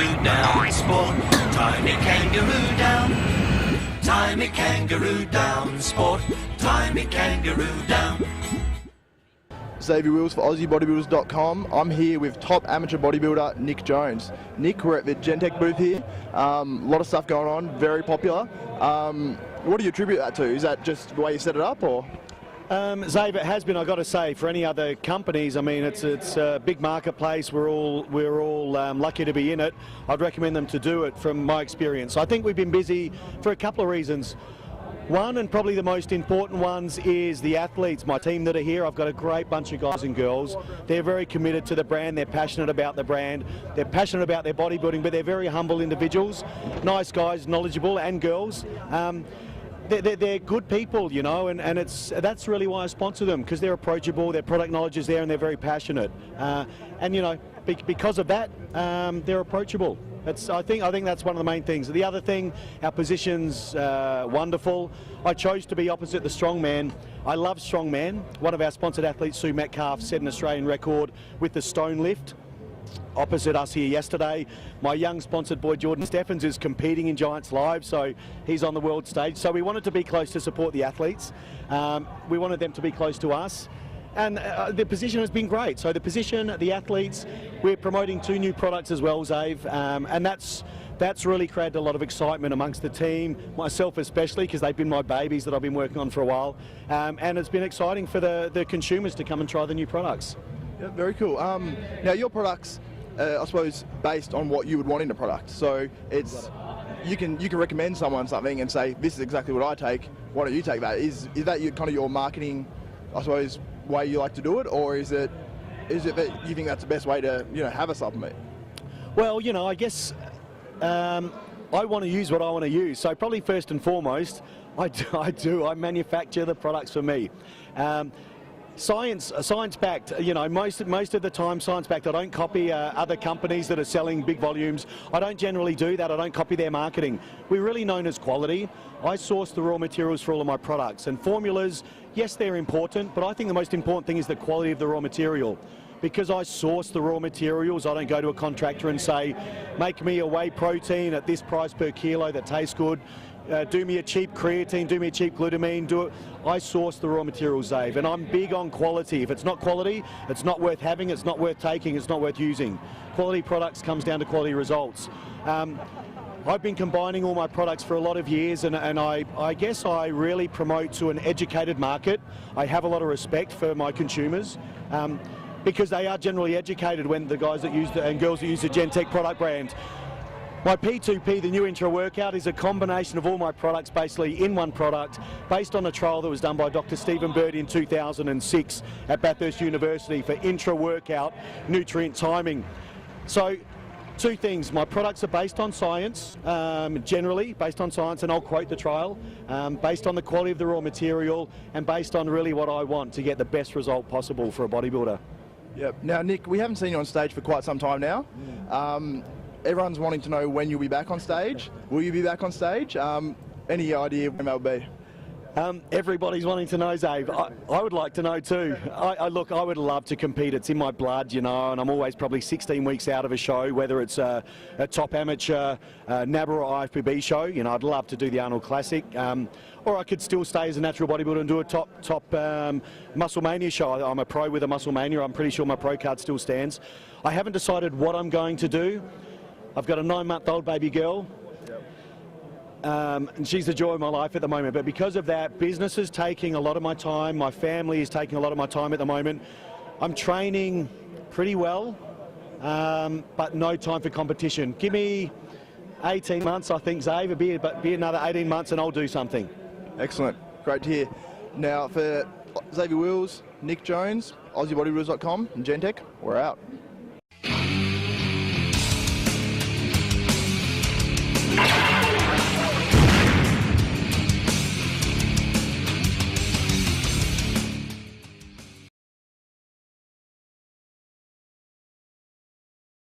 kangaroo down sport. Tiny kangaroo down. Tiny kangaroo down sport. Tiny kangaroo down. Xavier Wills for AussieBodybuilders.com. I'm here with top amateur bodybuilder Nick Jones. Nick, we're at the Gentech booth here. A lot of stuff going on, very popular. What do you attribute that to? Is that just the way you set it up, or? Xavier, it has been, I've got to say, for any other companies. I mean, it's a big marketplace. We're all lucky to be in it. I'd recommend them to do it from my experience. I think we've been busy for a couple of reasons. One, and probably the most important ones, is the athletes, my team that are here. I've got a great bunch of guys and girls. They're very committed to the brand. They're passionate about the brand. They're passionate about their bodybuilding, but they're very humble individuals. Nice guys, knowledgeable, and girls. They're good people, you know, and that's really why I sponsor them, because they're approachable, their product knowledge is there, and they're very passionate. And, you know, because of that, they're approachable. I think that's one of the main things. The other thing, our position's wonderful. I chose to be opposite the strongman. I love strongman. One of our sponsored athletes, Sue Metcalf, set an Australian record with the stone lift opposite us here yesterday. My young sponsored boy Jordan Steffens is competing in Giants Live, so he's on the world stage. So we wanted to be close to support the athletes. We wanted them to be close to us. And the position has been great. So the position, the athletes, we're promoting 2 new products as well, Zave, and that's really created a lot of excitement amongst the team, myself especially, because they've been my babies that I've been working on for a while. And it's been exciting for the consumers to come and try the new products. Yeah, very cool. Now your products, I suppose, based on what you would want in a product. So it's you can recommend someone something and say, this is exactly what I take. Why don't you take that? Is that kind of your marketing, I suppose, way you like to do it, or is it that you think that's the best way to, you know, have a supplement? Well, you know, I guess I want to use what I want to use. So probably first and foremost, I manufacture the products for me. Science-backed, you know, most of the time science-backed. I don't copy other companies that are selling big volumes. I don't generally do that. I don't copy their marketing. We're really known as quality. I source the raw materials for all of my products, and formulas, yes, they're important, but I think the most important thing is the quality of the raw material. Because I source the raw materials, I don't go to a contractor and say, make me a whey protein at this price per kilo that tastes good. Do me a cheap creatine, do me a cheap glutamine, I source the raw materials, Dave, and I'm big on quality. If it's not quality, it's not worth having, it's not worth taking, it's not worth using. Quality products comes down to quality results. I've been combining all my products for a lot of years, and I guess I really promote to an educated market. I have a lot of respect for my consumers, because they are generally educated, when the guys that use and girls that use the Gentech product brand. My P2P, the new intra workout, is a combination of all my products basically in one product, based on a trial that was done by Dr. Stephen Bird in 2006 at Bathurst University for intra workout nutrient timing. So 2 things, my products are based on science, generally based on science, and I'll quote the trial, based on the quality of the raw material and based on really what I want to get the best result possible for a bodybuilder. Yep. Now, Nick, we haven't seen you on stage for quite some time now. Everyone's wanting to know when you'll be back on stage. Will you be back on stage? Any idea when that will be? Everybody's wanting to know, Dave. I would like to know too. Look, I would love to compete. It's in my blood, you know, and I'm always probably 16 weeks out of a show, whether it's a top amateur NABBA or IFBB show. You know, I'd love to do the Arnold Classic. Or I could still stay as a natural bodybuilder and do a top Muscle Mania show. I'm a pro with a Muscle Mania. I'm pretty sure my pro card still stands. I haven't decided what I'm going to do. I've got a 9-month-old baby girl, and she's the joy of my life at the moment. But because of that, business is taking a lot of my time. My family is taking a lot of my time at the moment. I'm training pretty well, but no time for competition. Give me 18 months, I think, Zave. Be another 18 months and I'll do something. Excellent. Great to hear. Now, for Xavier Wills, Nick Jones, AussieBodybuilders.com and Gentech, we're out.